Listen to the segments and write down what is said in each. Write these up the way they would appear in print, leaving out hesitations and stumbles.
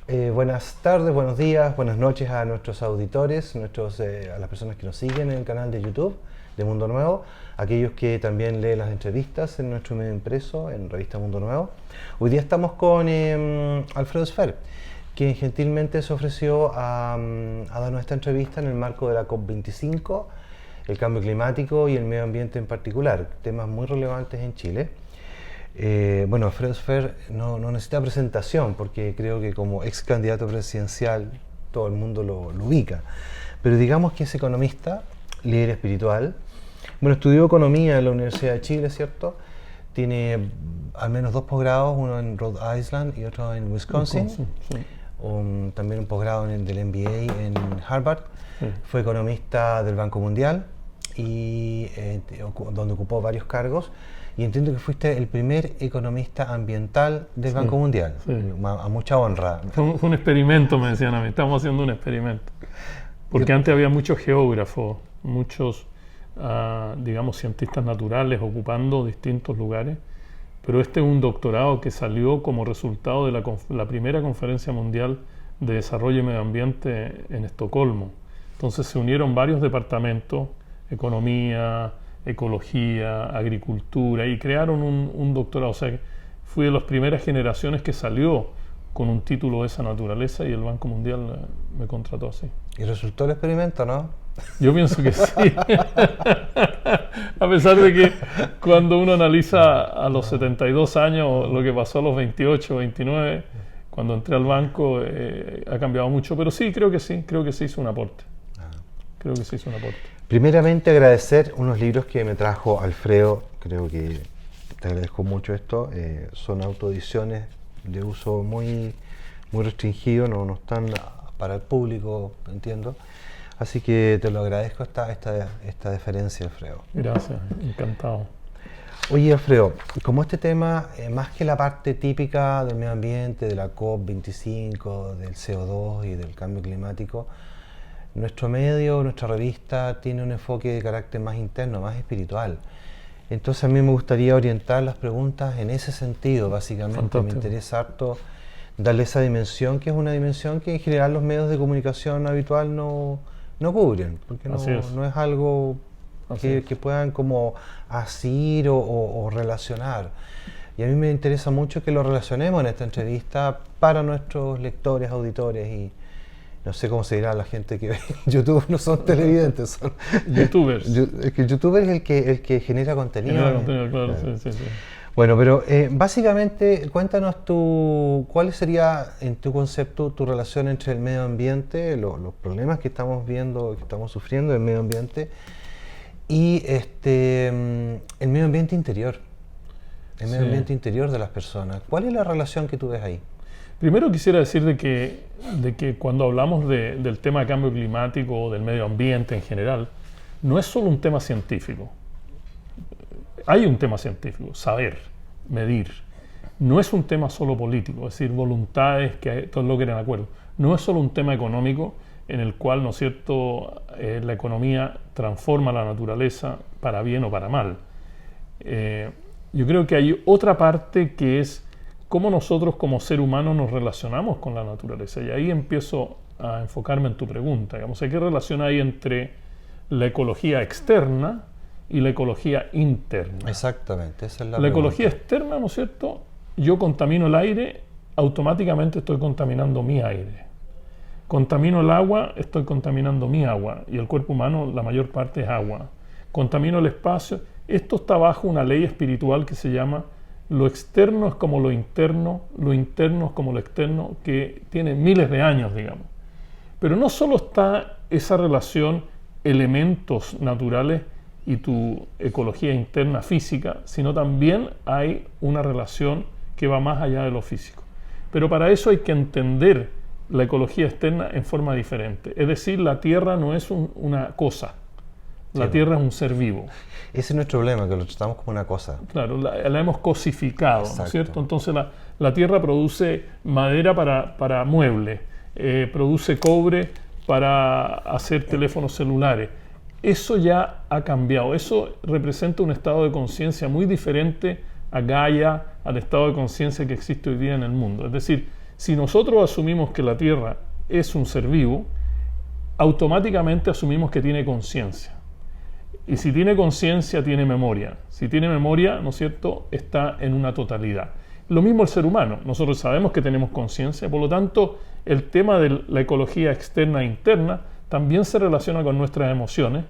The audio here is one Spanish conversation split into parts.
Buenas tardes, buenos días, buenas noches a nuestros auditores, a las personas que nos siguen en el canal de YouTube de Mundo Nuevo, aquellos que también leen las entrevistas en nuestro medio impreso, en Revista Mundo Nuevo. Hoy día estamos con Alfredo Sfer, quien gentilmente se ofreció a darnos esta entrevista en el marco de la COP25, el cambio climático y el medio ambiente en particular, temas muy relevantes en Chile. Bueno, Alfredo Sfer no necesita presentación porque creo que como ex candidato presidencial todo el mundo lo ubica, pero digamos que es economista, líder espiritual. Bueno, estudió economía en la Universidad de Chile, ¿cierto? Tiene al menos 2 posgrados, uno en Rhode Island y otro en Wisconsin. Sí. También un posgrado del MBA en Harvard. Sí. Fue economista del Banco Mundial y donde ocupó varios cargos. Y entiendo que fuiste el primer economista ambiental del Banco Mundial, a mucha honra. Fue un experimento, me decían a mí, estamos haciendo un experimento. Porque antes había muchos geógrafos, muchos, digamos, cientistas naturales ocupando distintos lugares, pero este es un doctorado que salió como resultado de la primera conferencia mundial de desarrollo y medio ambiente en Estocolmo. Entonces se unieron varios departamentos, economía, ecología, agricultura, y crearon un doctorado. O sea, fui de las primeras generaciones que salió con un título de esa naturaleza y el Banco Mundial me contrató así. Y resultó el experimento, ¿no? Yo pienso que sí. A pesar de que cuando uno analiza a los 72 años lo que pasó a los 28, 29, cuando entré al banco, ha cambiado mucho. Pero sí, creo que se hizo un aporte. Creo que se hizo un aporte. Primeramente agradecer unos libros que me trajo Alfredo, creo que te agradezco mucho esto, son autoediciones de uso muy restringido, no están para el público, entiendo, así que te lo agradezco esta deferencia, Alfredo. Gracias, encantado. Oye, Alfredo, como este tema, más que la parte típica del medio ambiente, de la COP25, del CO2 y del cambio climático, nuestro medio, nuestra revista tiene un enfoque de carácter más interno, más espiritual. Entonces a mí me gustaría orientar las preguntas en ese sentido, básicamente. Fantástico. Me interesa harto darle esa dimensión, que es una dimensión que en general los medios de comunicación habitual no cubren, porque no es algo que puedan como asir o relacionar. Y a mí me interesa mucho que lo relacionemos en esta entrevista para nuestros lectores, auditores y no sé cómo se dirá la gente que ve YouTube, no son televidentes, son youtubers. Es que el youtuber es el que genera contenido. Genera contenido, claro. Sí. Bueno, pero básicamente cuéntanos cuál sería en tu concepto tu relación entre el medio ambiente, los problemas que estamos viendo, que estamos sufriendo en el medio ambiente y el medio ambiente interior, el medio ambiente interior de las personas. ¿Cuál es la relación que tú ves ahí? Primero quisiera decir de que cuando hablamos del tema de cambio climático o del medio ambiente en general, no es solo un tema científico. Hay un tema científico, saber, medir. No es un tema solo político, es decir, voluntades que todos logren acuerdo. No es solo un tema económico en el cual, ¿no es cierto?, la economía transforma la naturaleza para bien o para mal. Yo creo que hay otra parte que es cómo nosotros como ser humano nos relacionamos con la naturaleza. Y ahí empiezo a enfocarme en tu pregunta. Digamos, ¿qué relación hay entre la ecología externa y la ecología interna? Exactamente, esa es la pregunta. La ecología externa, ¿no es cierto? Yo contamino el aire, automáticamente estoy contaminando mi aire. Contamino el agua, estoy contaminando mi agua. Y el cuerpo humano, la mayor parte es agua. Contamino el espacio. Esto está bajo una ley espiritual que se llama lo externo es como lo interno es como lo externo, que tiene miles de años, digamos. Pero no solo está esa relación elementos naturales y tu ecología interna física, sino también hay una relación que va más allá de lo físico. Pero para eso hay que entender la ecología externa en forma diferente. Es decir, la Tierra no es una cosa. La Tierra es un ser vivo. Ese es nuestro problema, que lo tratamos como una cosa. Claro, la hemos cosificado, ¿no es cierto? Entonces la Tierra produce madera para muebles, produce cobre para hacer teléfonos celulares. Eso ya ha cambiado. Eso representa un estado de conciencia muy diferente a Gaia, al estado de conciencia que existe hoy día en el mundo. Es decir, Si nosotros asumimos que la Tierra es un ser vivo, automáticamente asumimos que tiene conciencia. Y si tiene conciencia, tiene memoria. Si tiene memoria, ¿no es cierto?, está en una totalidad. Lo mismo el ser humano. Nosotros sabemos que tenemos conciencia, por lo tanto, el tema de la ecología externa e interna también se relaciona con nuestras emociones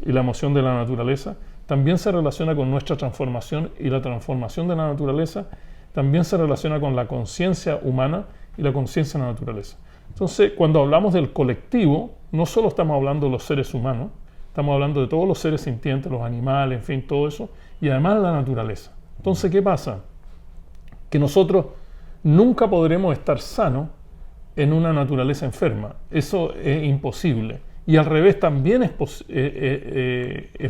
y la emoción de la naturaleza, también se relaciona con nuestra transformación y la transformación de la naturaleza, también se relaciona con la conciencia humana y la conciencia de la naturaleza. Entonces, cuando hablamos del colectivo, no solo estamos hablando de los seres humanos, estamos hablando de todos los seres sintientes, los animales, en fin, todo eso, y además la naturaleza. Entonces, ¿qué pasa? Que nosotros nunca podremos estar sanos en una naturaleza enferma. Eso es imposible. Y al revés también es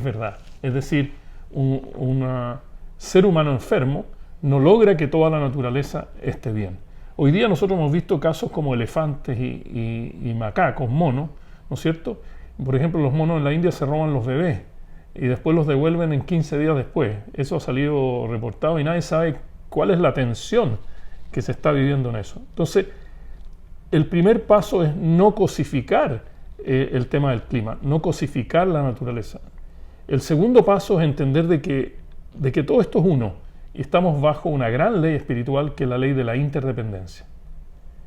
verdad. Es decir, un ser humano enfermo no logra que toda la naturaleza esté bien. Hoy día nosotros hemos visto casos como elefantes y macacos, monos, ¿no es cierto? Por ejemplo, los monos en la India se roban los bebés y después los devuelven en 15 días después. Eso ha salido reportado y nadie sabe cuál es la tensión que se está viviendo en eso. Entonces, el primer paso es no cosificar el tema del clima, no cosificar la naturaleza. El segundo paso es entender de que todo esto es uno y estamos bajo una gran ley espiritual que es la ley de la interdependencia.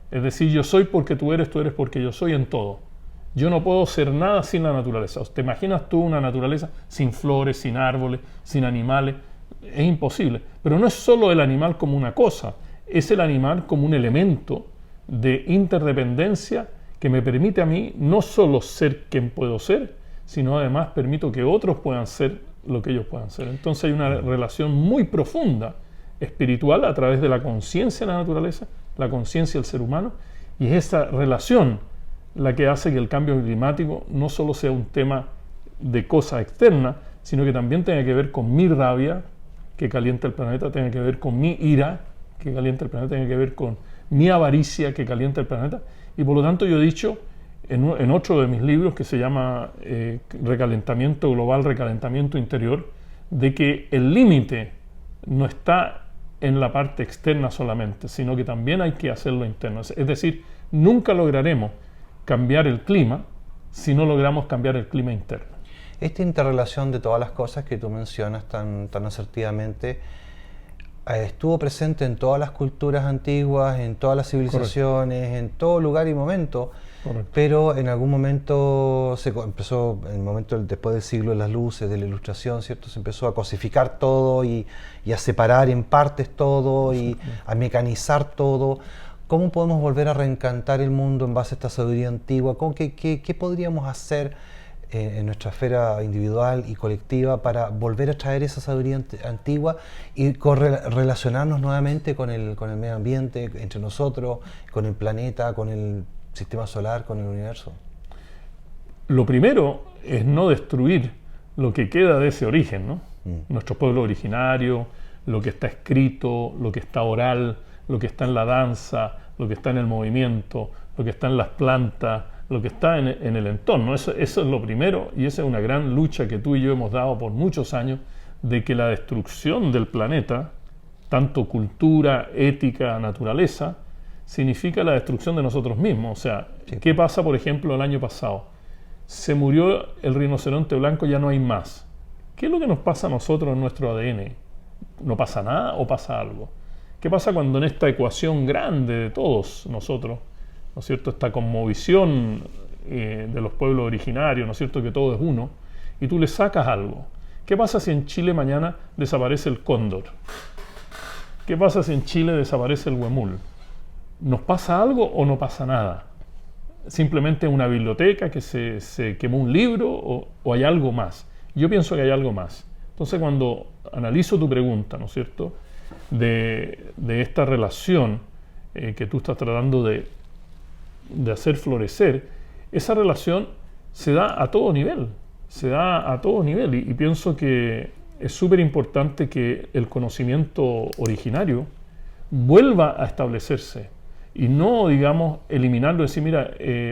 Es decir, yo soy porque tú eres porque yo soy en todo. Yo no puedo ser nada sin la naturaleza. ¿Te imaginas tú una naturaleza sin flores, sin árboles, sin animales? Es imposible. Pero no es solo el animal como una cosa, es el animal como un elemento de interdependencia que me permite a mí no solo ser quien puedo ser, sino además permito que otros puedan ser lo que ellos puedan ser. Entonces hay una relación muy profunda espiritual a través de la conciencia de la naturaleza, la conciencia del ser humano, y es esa relación la que hace que el cambio climático no solo sea un tema de cosa externa, sino que también tenga que ver con mi rabia, que calienta el planeta, tenga que ver con mi ira, que calienta el planeta, tenga que ver con mi avaricia, que calienta el planeta. Y por lo tanto yo he dicho en otro de mis libros que se llama Recalentamiento Global, Recalentamiento Interior, de que el límite no está en la parte externa solamente, sino que también hay que hacerlo interno. Es decir, nunca lograremos cambiar el clima si no logramos cambiar el clima interno. Esta interrelación de todas las cosas que tú mencionas tan asertivamente estuvo presente en todas las culturas antiguas, en todas las civilizaciones, correcto, en todo lugar y momento, correcto, pero en algún momento empezó, en el momento después del siglo de las luces, de la ilustración, ¿cierto? Se empezó a cosificar todo y a separar en partes todo y a mecanizar todo. ¿Cómo podemos volver a reencantar el mundo en base a esta sabiduría antigua? ¿Qué podríamos hacer en nuestra esfera individual y colectiva para volver a traer esa sabiduría antigua y relacionarnos nuevamente con el medio ambiente, entre nosotros, con el planeta, con el sistema solar, con el universo? Lo primero es no destruir lo que queda de ese origen, ¿no? Nuestro pueblo originario, lo que está escrito, lo que está oral, lo que está en la danza, lo que está en el movimiento, lo que está en las plantas, lo que está en el entorno. Eso es lo primero, y esa es una gran lucha que tú y yo hemos dado por muchos años, de que la destrucción del planeta, tanto cultura, ética, naturaleza, significa la destrucción de nosotros mismos. O sea, sí. ¿Qué pasa, por ejemplo, el año pasado? Se murió el rinoceronte blanco, ya no hay más. ¿Qué es lo que nos pasa a nosotros en nuestro ADN? ¿No pasa nada o pasa algo? ¿Qué pasa cuando en esta ecuación grande de todos nosotros, ¿no es cierto?, esta cosmovisión de los pueblos originarios, ¿no es cierto?, que todo es uno, y tú le sacas algo? ¿Qué pasa si en Chile mañana desaparece el cóndor? ¿Qué pasa si en Chile desaparece el huemul? ¿Nos pasa algo o no pasa nada? ¿Simplemente una biblioteca que se quemó un libro o hay algo más? Yo pienso que hay algo más. Entonces, cuando analizo tu pregunta, ¿no es cierto?, de esta relación que tú estás tratando de hacer florecer, esa relación se da a todo nivel, y pienso que es súper importante que el conocimiento originario vuelva a establecerse y no, digamos, eliminarlo y decir, mira,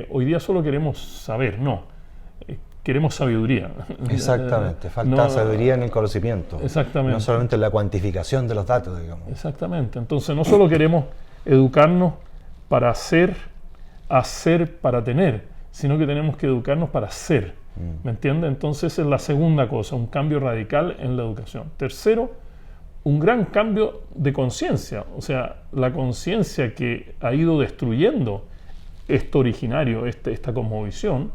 hoy día solo queremos saber, no. Queremos sabiduría. Exactamente, falta sabiduría en el conocimiento. Exactamente. No solamente en la cuantificación de los datos, digamos. Exactamente. Entonces, no solo queremos educarnos para hacer para tener, sino que tenemos que educarnos para ser. ¿Me entiendes? Entonces esa es la segunda cosa, un cambio radical en la educación. Tercero, un gran cambio de conciencia, o sea, la conciencia que ha ido destruyendo esto originario, esta cosmovisión,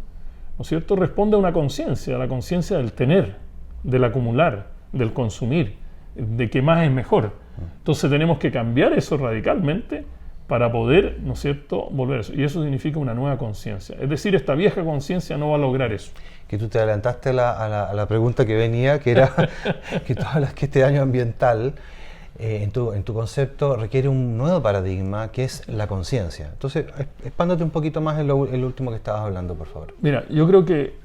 ¿no es cierto?, responde a una conciencia, a la conciencia del tener, del acumular, del consumir, de que más es mejor. Entonces tenemos que cambiar eso radicalmente para poder, ¿no es cierto?, volver a eso. Y eso significa una nueva conciencia. Es decir, esta vieja conciencia no va a lograr eso. Que tú te adelantaste a la pregunta que venía, que era que tú hablas que este daño ambiental, en tu concepto, requiere un nuevo paradigma, que es la conciencia. Entonces, expándate un poquito más en el último que estabas hablando, por favor. Mira, yo creo que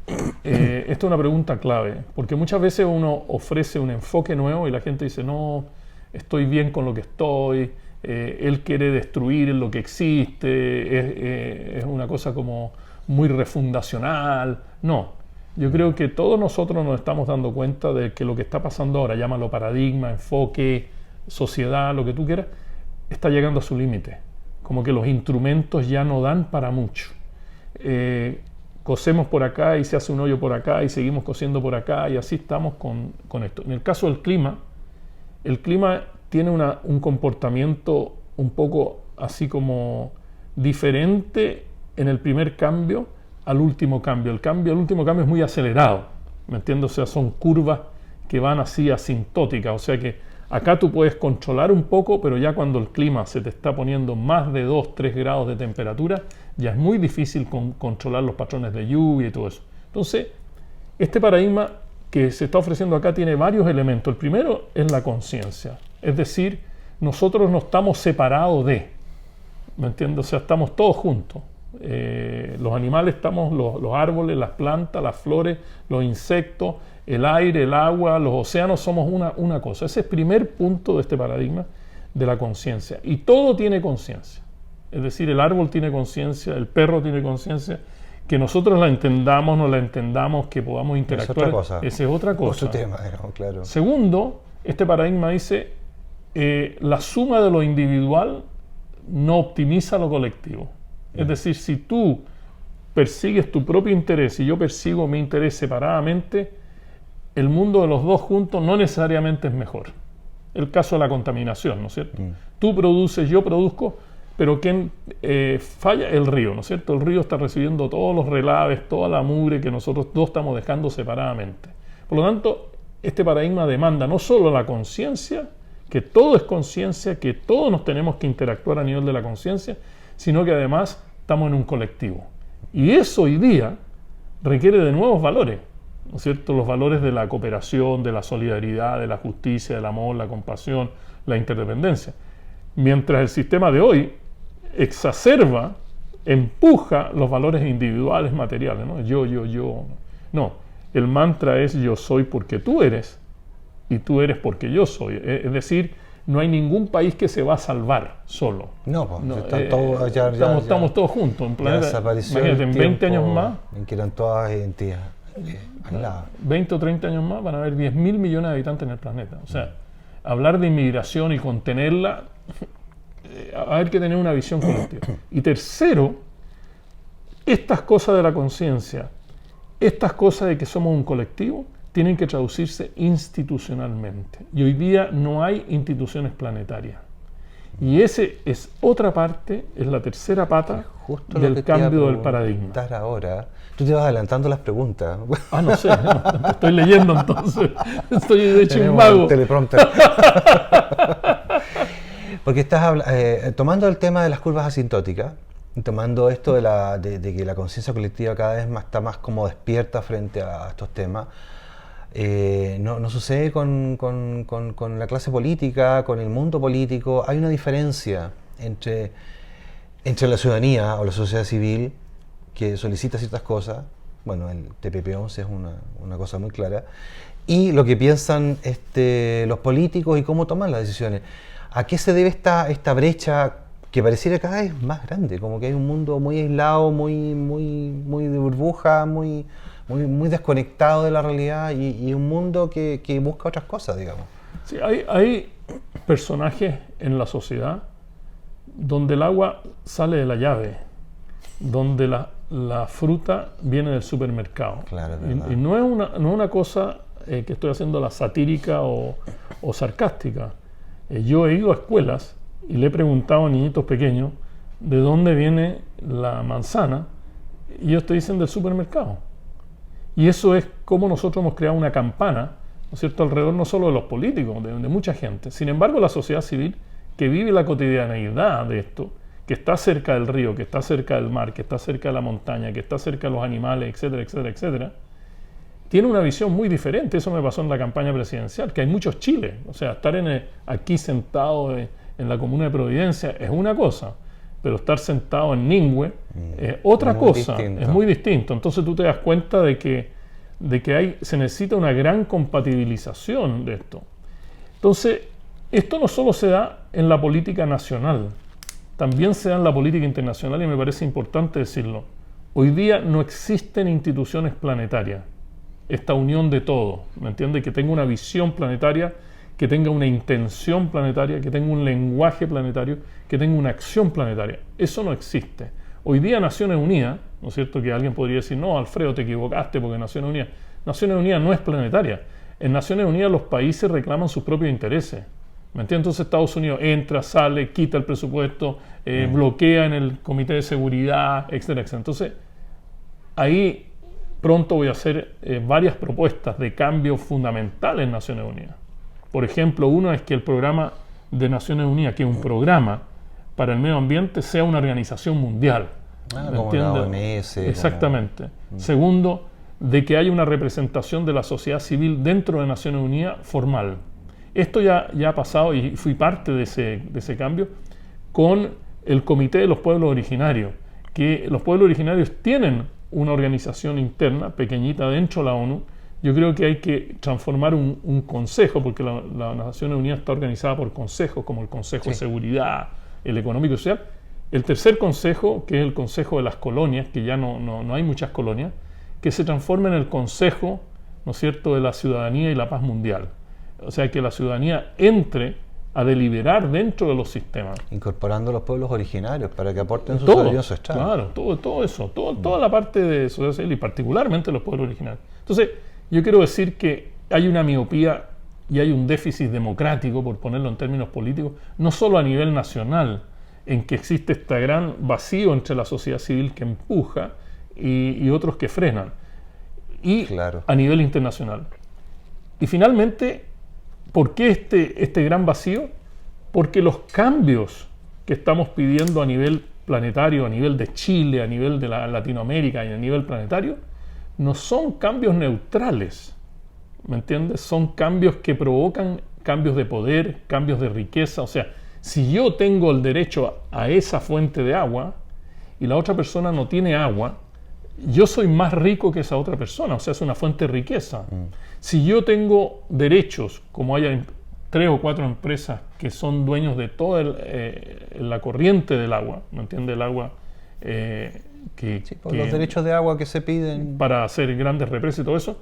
esta es una pregunta clave, porque muchas veces uno ofrece un enfoque nuevo y la gente dice, no, estoy bien con lo que estoy, él quiere destruir lo que existe, es una cosa como muy refundacional. No, yo creo que todos nosotros nos estamos dando cuenta de que lo que está pasando ahora, llámalo paradigma, enfoque, sociedad, lo que tú quieras, está llegando a su límite. Como que los instrumentos ya no dan para mucho. Cosemos por acá y se hace un hoyo por acá y seguimos cosiendo por acá y así estamos con esto. En el caso del clima, el clima tiene un comportamiento un poco así como diferente en el primer cambio al último cambio. El último cambio es muy acelerado, ¿me entiendes? O sea, son curvas que van así asintóticas, o sea que acá tú puedes controlar un poco, pero ya cuando el clima se te está poniendo más de 2-3 grados de temperatura, ya es muy difícil controlar los patrones de lluvia y todo eso. Entonces, este paradigma que se está ofreciendo acá tiene varios elementos. El primero es la conciencia, es decir, nosotros no estamos separados de, ¿me entiendes? O sea, estamos todos juntos. Los animales estamos, los árboles, las plantas, las flores, los insectos, el aire, el agua, los océanos, somos una cosa. Ese es el primer punto de este paradigma de la conciencia. Y todo tiene conciencia. Es decir, el árbol tiene conciencia, el perro tiene conciencia. Que nosotros la entendamos, no la entendamos, que podamos interactuar. Es otra cosa. Esa es otra cosa. Otro tema, digamos, claro. Segundo, este paradigma dice, la suma de lo individual no optimiza lo colectivo. Es decir, si tú persigues tu propio interés y yo persigo mi interés separadamente, el mundo de los dos juntos no necesariamente es mejor. El caso de la contaminación, ¿no es cierto? Tú produces, yo produzco, pero ¿quién falla? El río, ¿no es cierto? El río está recibiendo todos los relaves, toda la mugre que nosotros dos estamos dejando separadamente. Por lo tanto, este paradigma demanda no solo la conciencia, que todo es conciencia, que todos nos tenemos que interactuar a nivel de la conciencia, sino que además estamos en un colectivo. Y eso hoy día requiere de nuevos valores, ¿no es cierto? Los valores de la cooperación, de la solidaridad, de la justicia, del amor, la compasión, la interdependencia. Mientras el sistema de hoy exacerba, empuja los valores individuales materiales, ¿no? Yo. No, el mantra es yo soy porque tú eres y tú eres porque yo soy. Es decir, no hay ningún país que se va a salvar solo. No, pues, no están todos, estamos todos juntos. En planeta, imagínate, en 20 años más, en que eran todas identidades aisladas. 20 o 30 años más van a haber 10.000 millones de habitantes en el planeta. O sea, hablar de inmigración y contenerla, hay que tener una visión colectiva. Y tercero, estas cosas de la conciencia, estas cosas de que somos un colectivo, tienen que traducirse institucionalmente. Y hoy día no hay instituciones planetarias. Y ese es otra parte, es la tercera pata del cambio del paradigma. Ahora, tú te vas adelantando las preguntas. Ah, no sé, no, estoy leyendo entonces. Estoy de hecho un mago. Teleprompter. Porque estás tomando el tema de las curvas asintóticas, tomando esto de que la conciencia colectiva cada vez más está más como despierta frente a estos temas. No sucede con la clase política, con el mundo político. Hay una diferencia entre la ciudadanía o la sociedad civil que solicita ciertas cosas. Bueno, el TPP-11 es una cosa muy clara. Y lo que piensan los políticos y cómo toman las decisiones. ¿A qué se debe esta brecha que pareciera cada vez más grande? Como que hay un mundo muy aislado, muy de burbuja, muy desconectado de la realidad y un mundo que busca otras cosas, digamos. Sí, hay personajes en la sociedad donde el agua sale de la llave, donde la fruta viene del supermercado. Claro, y no es una cosa que estoy haciendo la satírica o sarcástica. Yo he ido a escuelas y le he preguntado a niñitos pequeños de dónde viene la manzana y ellos te dicen del supermercado. Y eso es como nosotros hemos creado una campana, ¿no es cierto?, alrededor no solo de los políticos, de mucha gente. Sin embargo, la sociedad civil que vive la cotidianeidad de esto, que está cerca del río, que está cerca del mar, que está cerca de la montaña, que está cerca de los animales, etcétera, etcétera, etcétera, tiene una visión muy diferente. Eso me pasó en la campaña presidencial, que hay muchos chiles. O sea, estar aquí sentado en la comuna de Providencia es una cosa, pero estar sentado en Ningüe es otra cosa, es muy distinto. Entonces tú te das cuenta de que se necesita una gran compatibilización de esto. Entonces, esto no solo se da en la política nacional, también se da en la política internacional, y me parece importante decirlo. Hoy día no existen instituciones planetarias, esta unión de todo, ¿me entiendes? Que tenga una visión planetaria, que tenga una intención planetaria, que tenga un lenguaje planetario, que tenga una acción planetaria. Eso no existe. Hoy día Naciones Unidas, ¿no es cierto?, que alguien podría decir, no, Alfredo, te equivocaste porque Naciones Unidas no es planetaria. En Naciones Unidas los países reclaman sus propios intereses. ¿Me entiendes? Entonces Estados Unidos entra, sale, quita el presupuesto, bloquea en el Comité de Seguridad, etcétera, etcétera. Entonces, ahí pronto voy a hacer varias propuestas de cambios fundamentales en Naciones Unidas. Por ejemplo, uno es que el programa de Naciones Unidas, que es un programa para el medio ambiente, sea una organización mundial. Como la OMS. Exactamente. Segundo, de que haya una representación de la sociedad civil dentro de Naciones Unidas formal. Esto ya ha pasado y fui parte de ese cambio con el Comité de los Pueblos Originarios, que los pueblos originarios tienen una organización interna pequeñita dentro de la ONU. Yo creo que hay que transformar un consejo, porque la Naciones Unidas está organizada por consejos, como el Consejo de Seguridad, el Económico y Social. El tercer consejo, que es el Consejo de las Colonias, que ya no hay muchas colonias, que se transforme en el Consejo, ¿no es cierto?, de la Ciudadanía y la Paz Mundial. O sea, que la ciudadanía entre a deliberar dentro de los sistemas. Incorporando a los pueblos originarios para que aporten su sabiduría ancestral. Claro, todo eso, toda la parte de sociedad civil y particularmente los pueblos originarios. Entonces, yo quiero decir que hay una miopía y hay un déficit democrático, por ponerlo en términos políticos, no solo a nivel nacional, en que existe este gran vacío entre la sociedad civil que empuja y otros que frenan, y a nivel internacional. Y finalmente, ¿por qué este gran vacío? Porque los cambios que estamos pidiendo a nivel planetario, a nivel de Chile, a nivel de Latinoamérica y a nivel planetario, no son cambios neutrales, ¿me entiendes? Son cambios que provocan cambios de poder, cambios de riqueza. O sea, si yo tengo el derecho a esa fuente de agua y la otra persona no tiene agua, yo soy más rico que esa otra persona, o sea, es una fuente de riqueza. Si yo tengo derechos, como hay 3 o 4 empresas que son dueños de toda la corriente del agua, ¿me entiendes? El agua los derechos de agua que se piden para hacer grandes represas y todo eso,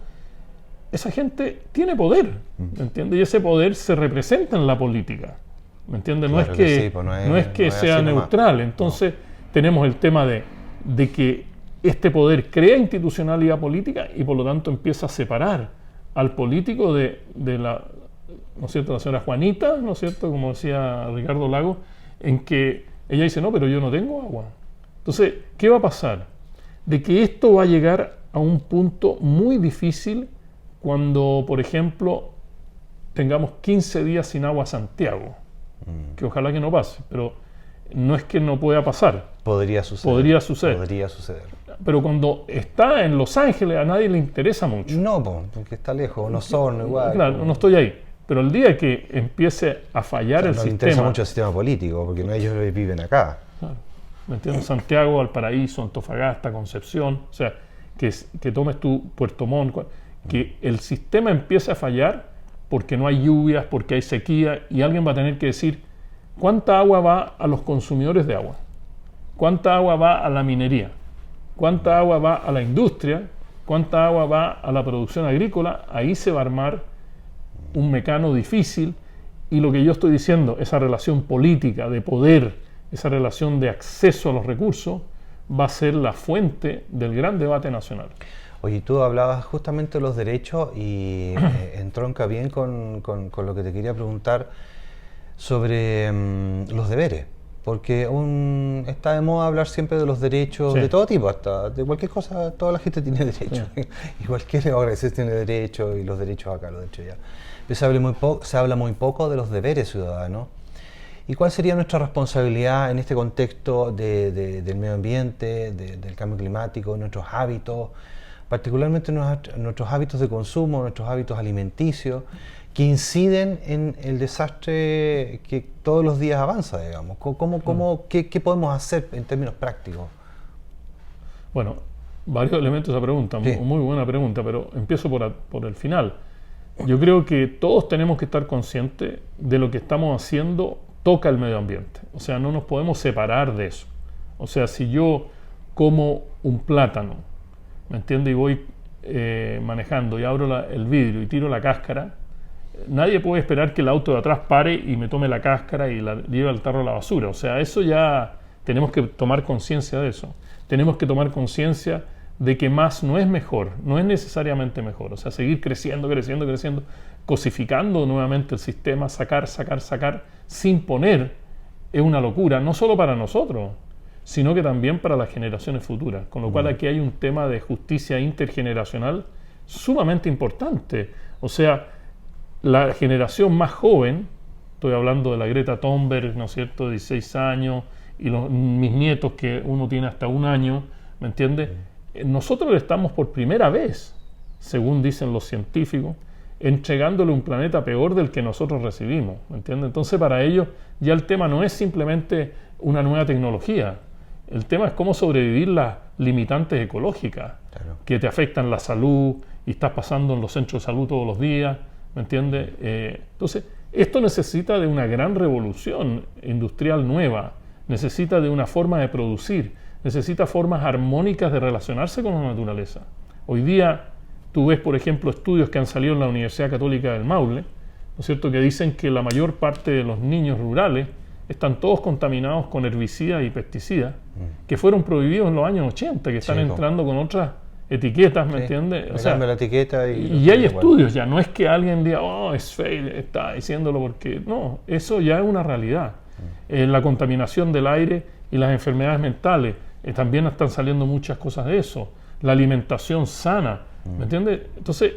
esa gente tiene poder, ¿me entiendes? Y ese poder se representa en la política, ¿me entiendes? No es que sea neutral. Entonces tenemos el tema de que este poder crea institucionalidad política y por lo tanto empieza a separar al político de la, ¿no es cierto?, la señora Juanita, ¿no es cierto?, como decía Ricardo Lagos, en que ella dice, no, pero yo no tengo agua. Entonces, ¿qué va a pasar? De que esto va a llegar a un punto muy difícil cuando, por ejemplo, tengamos 15 días sin agua a Santiago, que ojalá que no pase, pero no es que no pueda pasar. Podría suceder. Pero cuando está en Los Ángeles a nadie le interesa mucho. No, porque está lejos, no son igual. Claro, no estoy ahí. Pero el día que empiece a fallar el sistema... No le interesa mucho el sistema político, porque ellos viven acá. Claro. ¿Me entiendes? Santiago, Valparaíso, Antofagasta, Concepción, o sea, que tomes tu Puerto Montt, que el sistema empiece a fallar porque no hay lluvias, porque hay sequía, y alguien va a tener que decir cuánta agua va a los consumidores de agua, cuánta agua va a la minería, cuánta agua va a la industria, cuánta agua va a la producción agrícola. Ahí se va a armar un mecano difícil, y lo que yo estoy diciendo, esa relación política de poder esa relación de acceso a los recursos, va a ser la fuente del gran debate nacional. Oye, tú hablabas justamente de los derechos y entronca bien con lo que te quería preguntar sobre los deberes, porque está de moda hablar siempre de los derechos de todo tipo, hasta de cualquier cosa, toda la gente tiene derechos, y cualquier organización tiene derechos, y los derechos acá, los derechos allá. Pero se habla muy poco de los deberes ciudadanos. ¿Y cuál sería nuestra responsabilidad en este contexto del medio ambiente, del cambio climático, nuestros hábitos, particularmente nuestros hábitos de consumo, nuestros hábitos alimenticios, que inciden en el desastre que todos los días avanza, digamos? ¿Qué podemos hacer en términos prácticos? Bueno, varios elementos de esa pregunta, muy buena pregunta, pero empiezo por el final. Yo creo que todos tenemos que estar conscientes de lo que estamos haciendo toca el medio ambiente. O sea, no nos podemos separar de eso. O sea, si yo como un plátano, ¿me entiendes? Y voy manejando y abro el vidrio y tiro la cáscara, nadie puede esperar que el auto de atrás pare y me tome la cáscara y la lleve al tarro a la basura. O sea, eso ya tenemos que tomar conciencia de eso. Tenemos que tomar conciencia de que más no es mejor, no es necesariamente mejor. O sea, seguir creciendo, cosificando nuevamente el sistema, sacar, sin poner, es una locura, no solo para nosotros, sino que también para las generaciones futuras. Con lo cual aquí hay un tema de justicia intergeneracional sumamente importante. O sea, la generación más joven, estoy hablando de la Greta Thunberg, ¿no es cierto?, de 16 años, y mis nietos que uno tiene hasta 1 año, ¿me entiendes? Nosotros le estamos por primera vez, según dicen los científicos, entregándole un planeta peor del que nosotros recibimos, ¿me entiendes? Entonces para ellos ya el tema no es simplemente una nueva tecnología, el tema es cómo sobrevivir las limitantes ecológicas que te afectan la salud y estás pasando en los centros de salud todos los días, ¿me entiendes? Entonces esto necesita de una gran revolución industrial nueva, necesita de una forma de producir, necesita formas armónicas de relacionarse con la naturaleza. Hoy día tú ves, por ejemplo, estudios que han salido en la Universidad Católica del Maule, ¿no es cierto?, que dicen que la mayor parte de los niños rurales están todos contaminados con herbicidas y pesticidas que fueron prohibidos en los años 80, que están entrando con otras etiquetas, ¿me entiendes? O sea, la etiqueta y hay estudios ya, no es que alguien diga, oh, es fake, está diciéndolo porque... No, eso ya es una realidad. La contaminación del aire y las enfermedades mentales, también están saliendo muchas cosas de eso. La alimentación sana, ¿me entiendes? Entonces,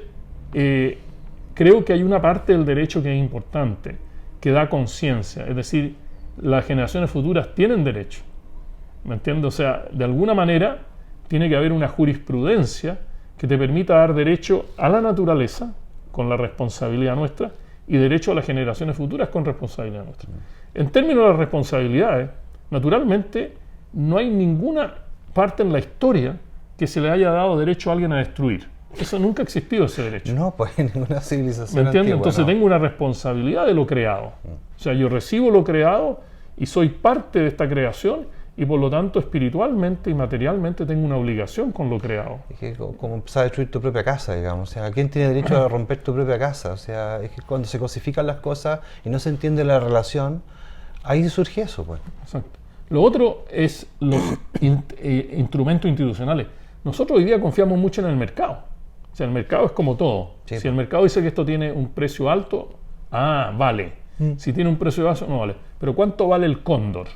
creo que hay una parte del derecho que es importante, que da conciencia, es decir, las generaciones futuras tienen derecho, ¿me entiendes? O sea, de alguna manera tiene que haber una jurisprudencia que te permita dar derecho a la naturaleza con la responsabilidad nuestra y derecho a las generaciones futuras con responsabilidad nuestra. En términos de las responsabilidades, naturalmente no hay ninguna parte en la historia que se le haya dado derecho a alguien a destruir. Eso nunca ha existido, ese derecho. No, pues en ninguna civilización. ¿Me entiendes? Antigua, entonces tengo una responsabilidad de lo creado. O sea, yo recibo lo creado y soy parte de esta creación y por lo tanto espiritualmente y materialmente tengo una obligación con lo creado. Es que como empezar a destruir tu propia casa, digamos. O sea, ¿quién tiene derecho a romper tu propia casa? O sea, es que cuando se cosifican las cosas y no se entiende la relación, ahí surge eso, pues. Exacto. Lo otro es los instrumentos institucionales. Nosotros hoy día confiamos mucho en el mercado. O sea, el mercado es como todo. Sí, si el mercado dice que esto tiene un precio alto, vale. Si tiene un precio bajo, no vale. Pero ¿cuánto vale el cóndor?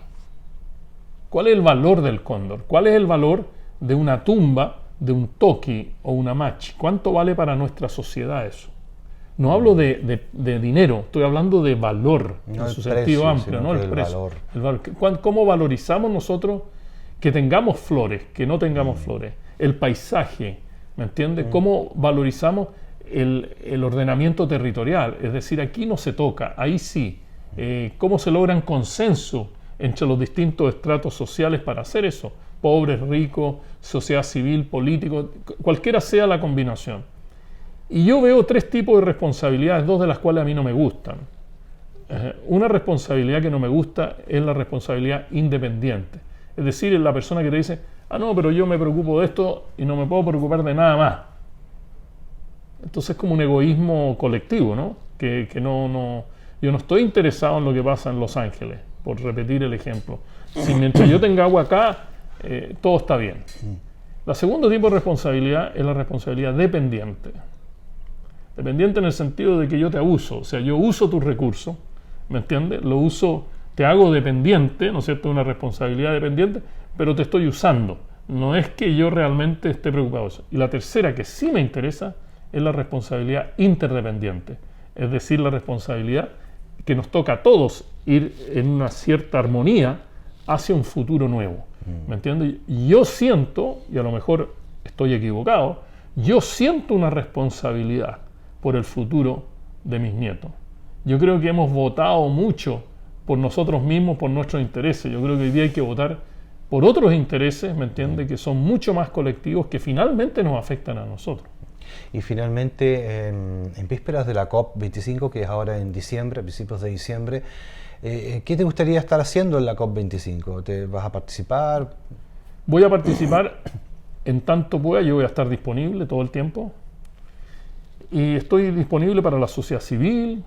¿Cuál es el valor del cóndor? ¿Cuál es el valor de una tumba, de un toki o una machi? ¿Cuánto vale para nuestra sociedad eso? No hablo de dinero, estoy hablando de valor, no en su precio, sentido amplio, no el precio. Valor. ¿Cómo valorizamos nosotros que tengamos flores, que no tengamos flores? El paisaje, ¿me entiendes? ¿Cómo valorizamos el ordenamiento territorial? Es decir, aquí no se toca, ahí sí. ¿Cómo se logran consenso entre los distintos estratos sociales para hacer eso? Pobres, ricos, sociedad civil, políticos, cualquiera sea la combinación. Y yo veo 3 tipos de responsabilidades, 2 de las cuales a mí no me gustan. Una responsabilidad que no me gusta es la responsabilidad independiente. Es decir, es la persona que te dice, no, pero yo me preocupo de esto y no me puedo preocupar de nada más. Entonces es como un egoísmo colectivo, ¿no? Que yo no estoy interesado en lo que pasa en Los Ángeles. por repetir el ejemplo. Si mientras yo tenga agua acá, todo está bien. El segundo tipo de responsabilidad es la responsabilidad dependiente. Dependiente en el sentido de que yo te abuso, o sea, yo uso tus recursos, ¿me entiendes? Lo uso, te hago dependiente, ¿no es cierto? Una responsabilidad dependiente, pero te estoy usando. No es que yo realmente esté preocupado de eso. Y la tercera, que sí me interesa, es la responsabilidad interdependiente. Es decir, la responsabilidad que nos toca a todos ir en una cierta armonía hacia un futuro nuevo. ¿Me entiendes? Yo siento, y a lo mejor estoy equivocado, yo siento una responsabilidad por el futuro de mis nietos. Yo creo que hemos votado mucho por nosotros mismos, por nuestros intereses. Yo creo que hoy día hay que votar por otros intereses, ¿me entiendes?, que son mucho más colectivos, que finalmente nos afectan a nosotros. Y finalmente, en vísperas de la COP25, que es ahora en diciembre, a principios de diciembre, ¿qué te gustaría estar haciendo en la COP25? ¿Te vas a participar? Voy a participar en tanto pueda. Yo voy a estar disponible todo el tiempo. Y estoy disponible para la sociedad civil,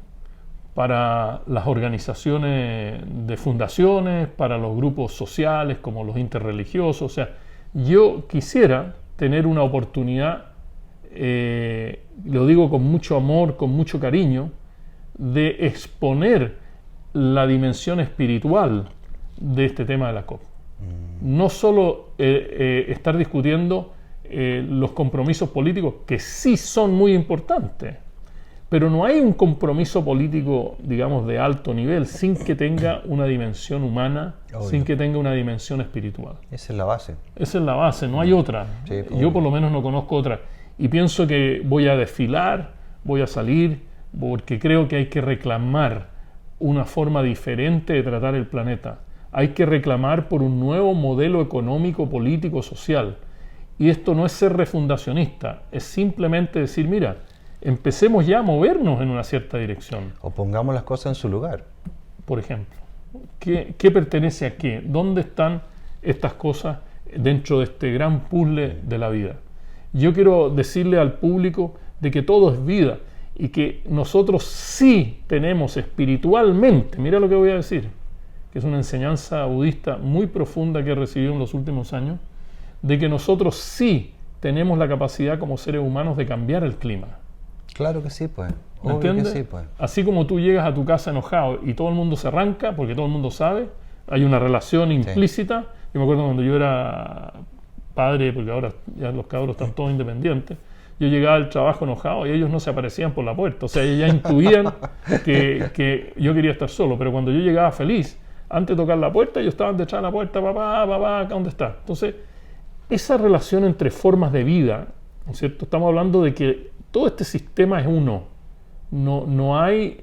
para las organizaciones de fundaciones, para los grupos sociales como los interreligiosos. O sea, yo quisiera tener una oportunidad, lo digo con mucho amor, con mucho cariño, de exponer la dimensión espiritual de este tema de la COP. No solo estar discutiendo los compromisos políticos, que sí son muy importantes, pero no hay un compromiso político, digamos, de alto nivel sin que tenga una dimensión humana, obvio, sin que tenga una dimensión espiritual. Esa es la base. Esa es la base, no hay otra. Sí, yo por lo menos no conozco otra. Y pienso que voy a desfilar, voy a salir, porque creo que hay que reclamar una forma diferente de tratar el planeta. Hay que reclamar por un nuevo modelo económico, político, social. Y esto no es ser refundacionista, es simplemente decir, mira, empecemos ya a movernos en una cierta dirección. O pongamos las cosas en su lugar. Por ejemplo, ¿qué pertenece a qué? ¿Dónde están estas cosas dentro de este gran puzzle de la vida? Yo quiero decirle al público de que todo es vida y que nosotros sí tenemos espiritualmente, mira lo que voy a decir, que es una enseñanza budista muy profunda que he recibido en los últimos años, de que nosotros sí tenemos la capacidad como seres humanos de cambiar el clima. Claro que sí, pues. ¿Me entiendes? Sí, pues. Así como tú llegas a tu casa enojado y todo el mundo se arranca, porque todo el mundo sabe, hay una relación implícita. Sí. Yo me acuerdo cuando yo era padre, porque ahora ya los cabros están todos independientes, yo llegaba al trabajo enojado y ellos no se aparecían por la puerta. O sea, ellos ya intuían que yo quería estar solo, pero cuando yo llegaba feliz, antes de tocar la puerta, ellos estaban detrás de la puerta, papá, ¿dónde está? Entonces, esa relación entre formas de vida, ¿no es cierto? Estamos hablando de que todo este sistema es uno. No hay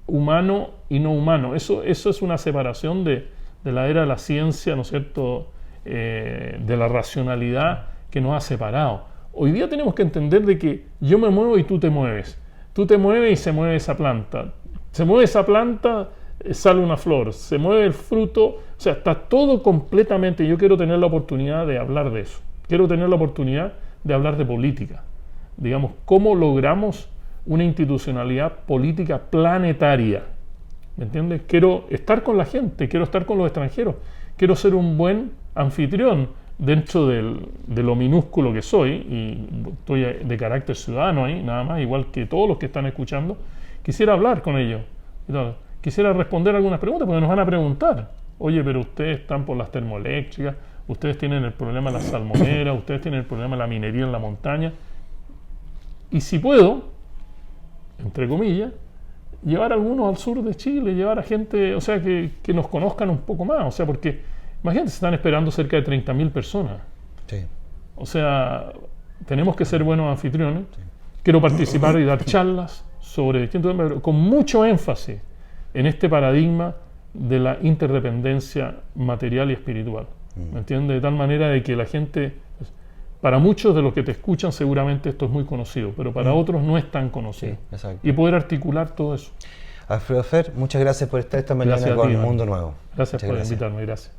humano y no humano. Eso es una separación de la era de la ciencia, ¿no es cierto?, de la racionalidad que nos ha separado. Hoy día tenemos que entender de que yo me muevo y tú te mueves. Tú te mueves y se mueve esa planta. Se mueve esa planta, sale una flor. Se mueve el fruto. O sea, está todo completamente. Yo quiero tener la oportunidad de hablar de eso. Quiero tener la oportunidad de hablar de política. Digamos, cómo logramos una institucionalidad política planetaria. ¿Me entiendes? Quiero estar con la gente, quiero estar con los extranjeros, quiero ser un buen anfitrión dentro de lo minúsculo que soy, y estoy de carácter ciudadano ahí, nada más, igual que todos los que están escuchando. Quisiera hablar con ellos, quisiera responder algunas preguntas, porque nos van a preguntar, oye, pero ustedes están por las termoeléctricas, ustedes tienen el problema de la salmonera, ustedes tienen el problema de la minería en la montaña, y si puedo, entre comillas, llevar a algunos al sur de Chile, llevar a gente, o sea, que nos conozcan un poco más, o sea, porque imagínate, se están esperando cerca de 30.000 personas. Sí. O sea, tenemos que ser buenos anfitriones. Sí. Quiero participar y dar charlas sobre distintos temas, con mucho énfasis en este paradigma de la interdependencia material y espiritual. ¿Me entiendes? De tal manera de que la gente, para muchos de los que te escuchan seguramente esto es muy conocido, pero para otros no es tan conocido. Sí, y poder articular todo eso. Alfredo Fer, muchas gracias por estar esta mañana con Mundo Nuevo. Gracias por invitarme, gracias.